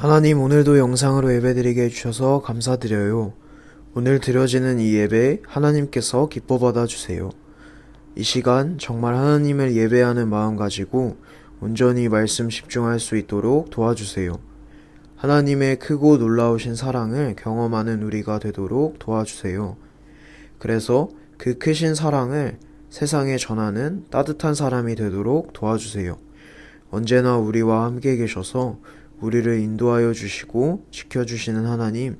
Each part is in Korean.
하나님, 오늘도 영상으로 예배드리게 해주셔서 감사드려요. 오늘 드려지는 이 예배 하나님께서 기뻐 받아주세요. 이 시간 정말 하나님을 예배하는 마음 가지고 온전히 말씀 집중할 수 있도록 도와주세요. 하나님의 크고 놀라우신 사랑을 경험하는 우리가 되도록 도와주세요. 그래서 그 크신 사랑을 세상에 전하는 따뜻한 사람이 되도록 도와주세요. 언제나 우리와 함께 계셔서 우리를 인도하여 주시고 지켜주시는 하나님,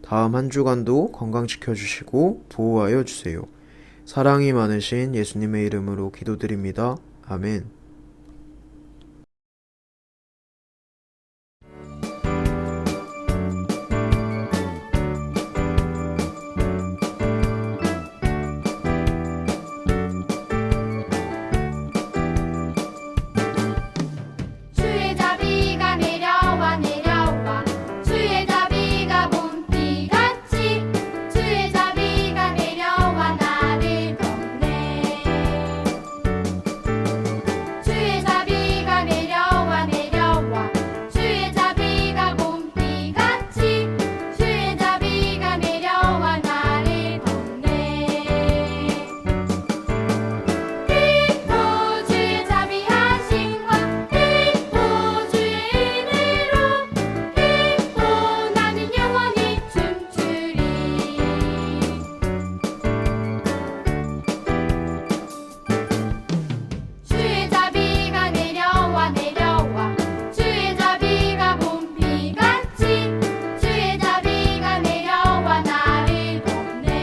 다음 한 주간도 건강 지켜주시고 보호하여 주세요. 사랑이 많으신 예수님의 이름으로 기도드립니다. 아멘. 주의 자비가 내려와 내려와 주의 자비가 봄비같이 주의 자비가 내려와 나를 덮네. 주의 자비가 내려와 내려와 주의 자비가 봄비같이 주의 자비가 내려와 나를 덮네. 또 주의 자비하심과 또 주의 은혜로 또 나는 영원히 춤추리. 주의 자비가 내려와 내려와 주의 자비가 봄비같이 주의 자비가 내려와 나를 덮네.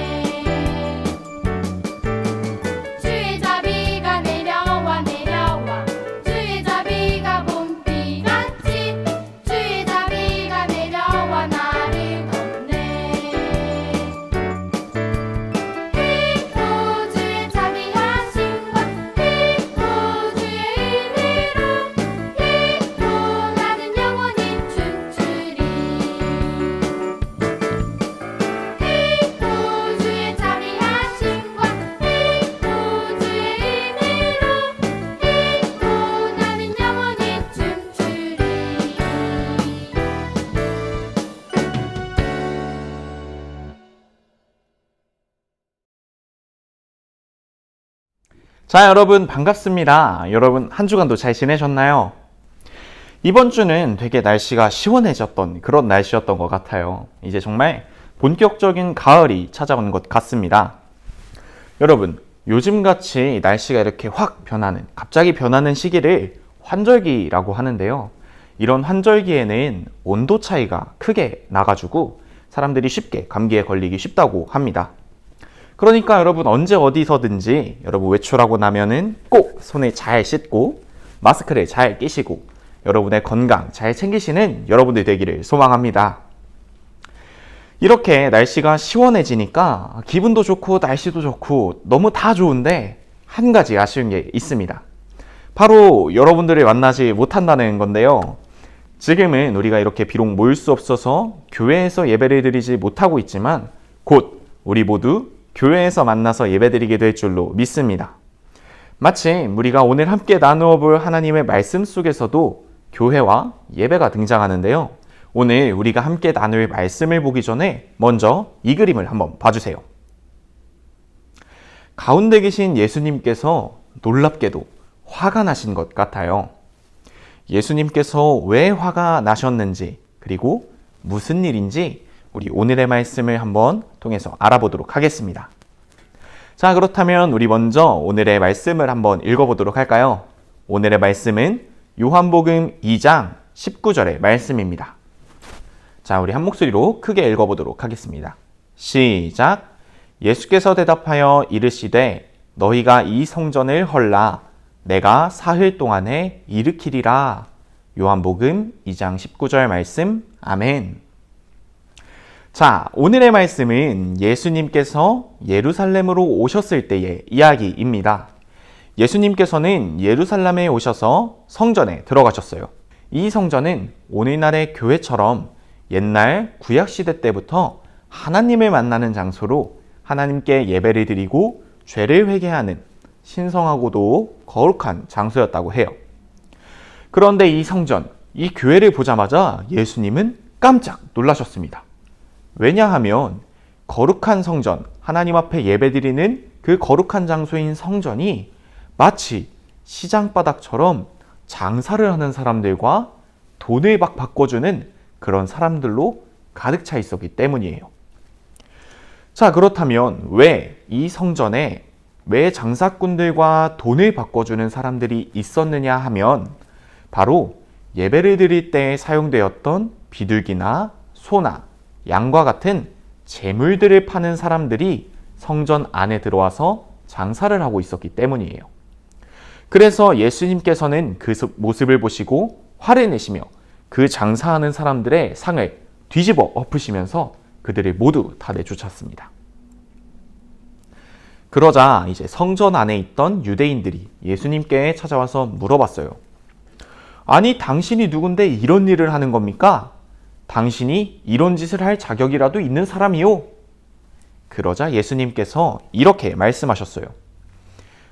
주의 자비가 내려와 내려와 주의 자비가 봄비같이 주의 자비가 내려와 나를 덮네. 또 주의 자비하심과 또 주의 은혜로 또 나는 영원히 춤추리. 또 주의 자비하심과 또 주의 은혜로 또 나는 영원히 춤추리. 자, 여러분 반갑습니다. 여러분 한 주간도 잘 지내셨나요? 이번 주는 되게 날씨가 시원해졌던 그런 날씨였던 것 같아요. 이제 정말 본격적인 가을이 찾아오는 것 같습니다. 여러분, 요즘같이 날씨가 이렇게 확 변하는, 갑자기 변하는 시기를 환절기라고 하는데요. 이런 환절기에는 온도 차이가 크게 나가지고 사람들이 쉽게 감기에 걸리기 쉽다고 합니다. 그러니까 여러분 언제 어디서든지 여러분 외출하고 나면은 꼭 손을 잘 씻고 마스크를 잘 끼시고 여러분의 건강 잘 챙기시는 여러분들 되기를 소망합니다. 이렇게 날씨가 시원해지니까 기분도 좋고 날씨도 좋고 너무 다 좋은데 한 가지 아쉬운 게 있습니다. 바로 여러분들을 만나지 못한다는 건데요. 지금은 우리가 이렇게 비록 모일 수 없어서 교회에서 예배를 드리지 못하고 있지만 곧 우리 모두 교회에서 만나서 예배드리게 될 줄로 믿습니다. 마침 우리가 오늘 함께 나누어 볼 하나님의 말씀 속에서도 교회와 예배가 등장하는데요. 오늘 우리가 함께 나눌 말씀을 보기 전에 먼저 이 그림을 한번 봐주세요. 가운데 계신 예수님께서 놀랍게도 화가 나신 것 같아요. 예수님께서 왜 화가 나셨는지 그리고 무슨 일인지 우리 오늘의 말씀을 한번 통해서 알아보도록 하겠습니다. 자, 그렇다면 우리 먼저 오늘의 말씀을 한번 읽어보도록 할까요? 오늘의 말씀은 요한복음 2장 19절의 말씀입니다. 자, 우리 한 목소리로 크게 읽어보도록 하겠습니다. 시작! 예수께서 대답하여 이르시되 너희가 이 성전을 헐라 내가 사흘 동안에 일으키리라. 요한복음 2장 19절 말씀. 아멘. 자, 오늘의 말씀은 예수님께서 예루살렘으로 오셨을 때의 이야기입니다. 예수님께서는 예루살렘에 오셔서 성전에 들어가셨어요. 이 성전은 오늘날의 교회처럼 옛날 구약시대 때부터 하나님을 만나는 장소로 하나님께 예배를 드리고 죄를 회개하는 신성하고도 거룩한 장소였다고 해요. 그런데 이 성전, 이 교회를 보자마자 예수님은 깜짝 놀라셨습니다. 왜냐하면 거룩한 성전, 하나님 앞에 예배드리는 그 거룩한 장소인 성전이 마치 시장바닥처럼 장사를 하는 사람들과 돈을 막 바꿔주는 그런 사람들로 가득 차 있었기 때문이에요. 자, 그렇다면 왜 이 성전에 왜 장사꾼들과 돈을 바꿔주는 사람들이 있었느냐 하면 바로 예배를 드릴 때 사용되었던 비둘기나 소나 양과 같은 재물들을 파는 사람들이 성전 안에 들어와서 장사를 하고 있었기 때문이에요. 그래서 예수님께서는 그 모습을 보시고 화를 내시며 그 장사하는 사람들의 상을 뒤집어 엎으시면서 그들을 모두 다 내쫓았습니다. 그러자 이제 성전 안에 있던 유대인들이 예수님께 찾아와서 물어봤어요. 아니, 당신이 누군데 이런 일을 하는 겁니까? 당신이 이런 짓을 할 자격이라도 있는 사람이요? 그러자 예수님께서 이렇게 말씀하셨어요.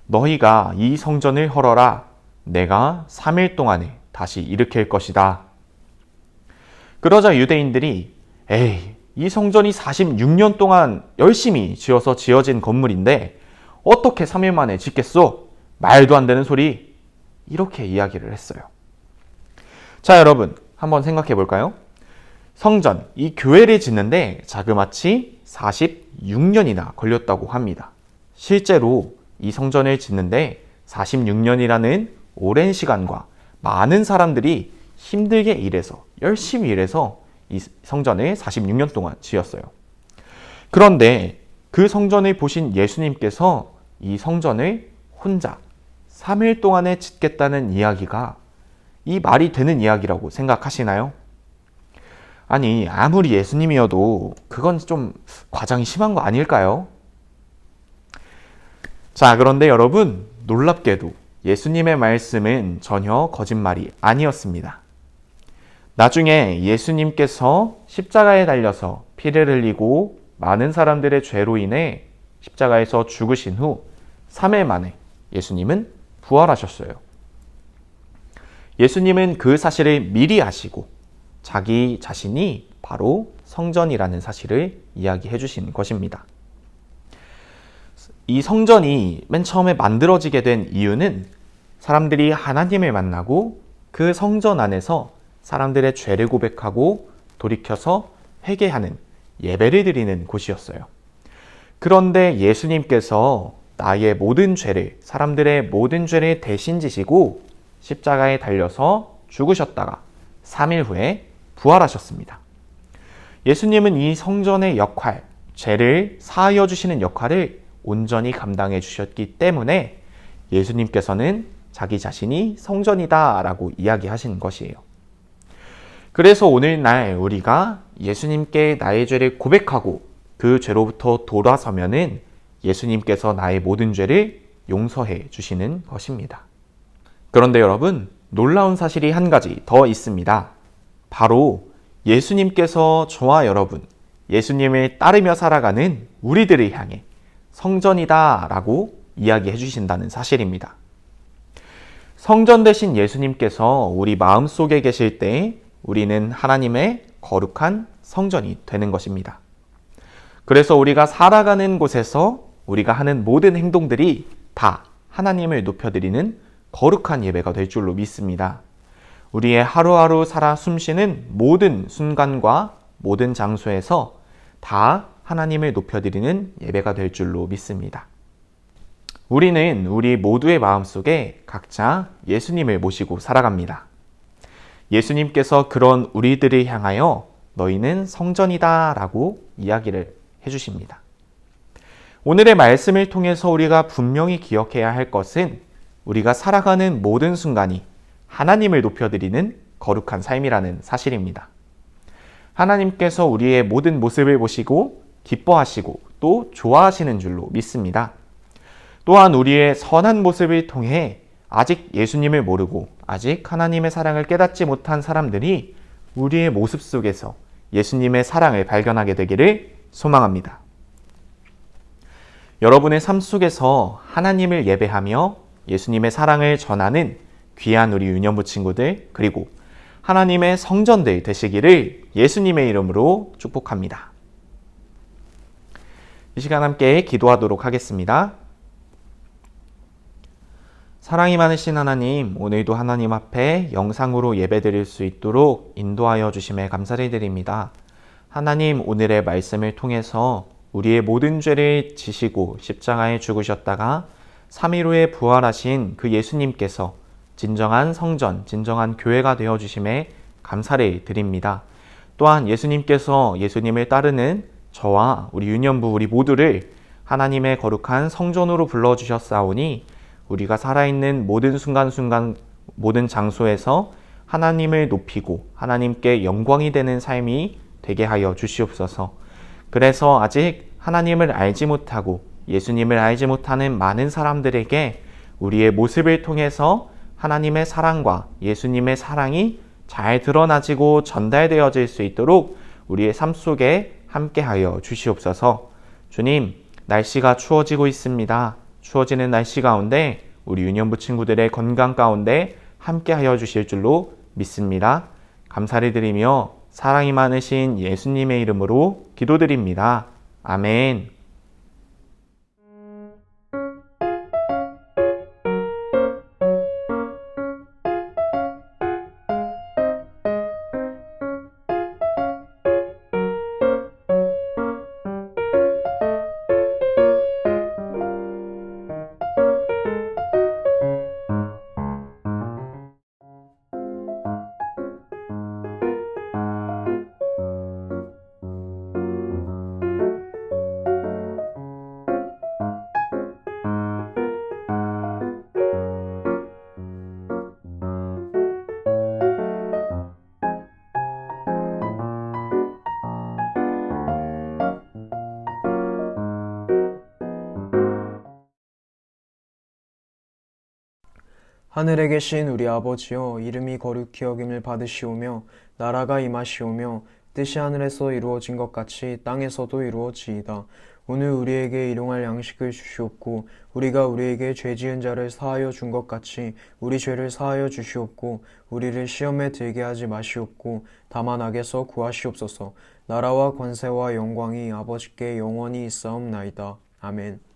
너희가 이 성전을 헐어라. 내가 3일 동안에 다시 일으킬 것이다. 그러자 유대인들이 에이, 이 성전이 46년 동안 열심히 지어서 지어진 건물인데 어떻게 3일 만에 짓겠소? 말도 안 되는 소리. 이렇게 이야기를 했어요. 자, 여러분 한번 생각해 볼까요? 성전, 이 교회를 짓는데 자그마치 46년이나 걸렸다고 합니다. 실제로 이 성전을 짓는데 46년이라는 오랜 시간과 많은 사람들이 힘들게 일해서 열심히 일해서 이 성전을 46년 동안 지었어요. 그런데 그 성전을 보신 예수님께서 이 성전을 혼자 3일 동안에 짓겠다는 이야기가 이 말이 되는 이야기라고 생각하시나요? 아니, 아무리 예수님이어도 그건 좀 과장이 심한 거 아닐까요? 자, 그런데 여러분, 놀랍게도 예수님의 말씀은 전혀 거짓말이 아니었습니다. 나중에 예수님께서 십자가에 달려서 피를 흘리고 많은 사람들의 죄로 인해 십자가에서 죽으신 후 3일 만에 예수님은 부활하셨어요. 예수님은 그 사실을 미리 아시고 자기 자신이 바로 성전이라는 사실을 이야기해 주신 것입니다. 이 성전이 맨 처음에 만들어지게 된 이유는 사람들이 하나님을 만나고 그 성전 안에서 사람들의 죄를 고백하고 돌이켜서 회개하는 예배를 드리는 곳이었어요. 그런데 예수님께서 나의 모든 죄를, 사람들의 모든 죄를 대신 지시고 십자가에 달려서 죽으셨다가 3일 후에 부활하셨습니다. 예수님은 이 성전의 역할, 죄를 사하여 주시는 역할을 온전히 감당해 주셨기 때문에 예수님께서는 자기 자신이 성전이다 라고 이야기하신 것이에요. 그래서 오늘날 우리가 예수님께 나의 죄를 고백하고 그 죄로부터 돌아서면은 예수님께서 나의 모든 죄를 용서해 주시는 것입니다. 그런데 여러분, 놀라운 사실이 한 가지 더 있습니다. 바로 예수님께서 저와 여러분, 예수님을 따르며 살아가는 우리들을 향해 성전이다 라고 이야기해 주신다는 사실입니다. 성전 대신 예수님께서 우리 마음속에 계실 때 우리는 하나님의 거룩한 성전이 되는 것입니다. 그래서 우리가 살아가는 곳에서 우리가 하는 모든 행동들이 다 하나님을 높여드리는 거룩한 예배가 될 줄로 믿습니다. 우리의 하루하루 살아 숨쉬는 모든 순간과 모든 장소에서 다 하나님을 높여드리는 예배가 될 줄로 믿습니다. 우리는 우리 모두의 마음속에 각자 예수님을 모시고 살아갑니다. 예수님께서 그런 우리들을 향하여 너희는 성전이다 라고 이야기를 해주십니다. 오늘의 말씀을 통해서 우리가 분명히 기억해야 할 것은 우리가 살아가는 모든 순간이 하나님을 높여드리는 거룩한 삶이라는 사실입니다. 하나님께서 우리의 모든 모습을 보시고 기뻐하시고 또 좋아하시는 줄로 믿습니다. 또한 우리의 선한 모습을 통해 아직 예수님을 모르고 아직 하나님의 사랑을 깨닫지 못한 사람들이 우리의 모습 속에서 예수님의 사랑을 발견하게 되기를 소망합니다. 여러분의 삶 속에서 하나님을 예배하며 예수님의 사랑을 전하는 귀한 우리 유년부 친구들, 그리고 하나님의 성전들 되시기를 예수님의 이름으로 축복합니다. 이 시간 함께 기도하도록 하겠습니다. 사랑이 많으신 하나님, 오늘도 하나님 앞에 영상으로 예배드릴 수 있도록 인도하여 주심에 감사를 드립니다. 하나님, 오늘의 말씀을 통해서 우리의 모든 죄를 지시고 십자가에 죽으셨다가 3일 후에 부활하신 그 예수님께서 진정한 성전, 진정한 교회가 되어주심에 감사를 드립니다. 또한 예수님을 따르는 저와 우리 유년부 우리 모두를 하나님의 거룩한 성전으로 불러주셨사오니 우리가 살아있는 모든 순간순간 모든 장소에서 하나님을 높이고 하나님께 영광이 되는 삶이 되게 하여 주시옵소서. 그래서 아직 하나님을 알지 못하고 예수님을 알지 못하는 많은 사람들에게 우리의 모습을 통해서 하나님의 사랑과 예수님의 사랑이 잘 드러나지고 전달되어질 수 있도록 우리의 삶 속에 함께하여 주시옵소서. 주님, 날씨가 추워지고 있습니다. 추워지는 날씨 가운데 우리 유년부 친구들의 건강 가운데 함께하여 주실 줄로 믿습니다. 감사를 드리며 사랑이 많으신 예수님의 이름으로 기도드립니다. 아멘. 하늘에 계신 우리 아버지여, 이름이 거룩히 여김을 받으시오며 나라가 임하시오며 뜻이 하늘에서 이루어진 것 같이 땅에서도 이루어지이다. 오늘 우리에게 일용할 양식을 주시옵고 우리가 우리에게 죄 지은 자를 사하여 준 것 같이 우리 죄를 사하여 주시옵고 우리를 시험에 들게 하지 마시옵고 다만 악에서 구하시옵소서. 나라와 권세와 영광이 아버지께 영원히 있사옵나이다. 아멘.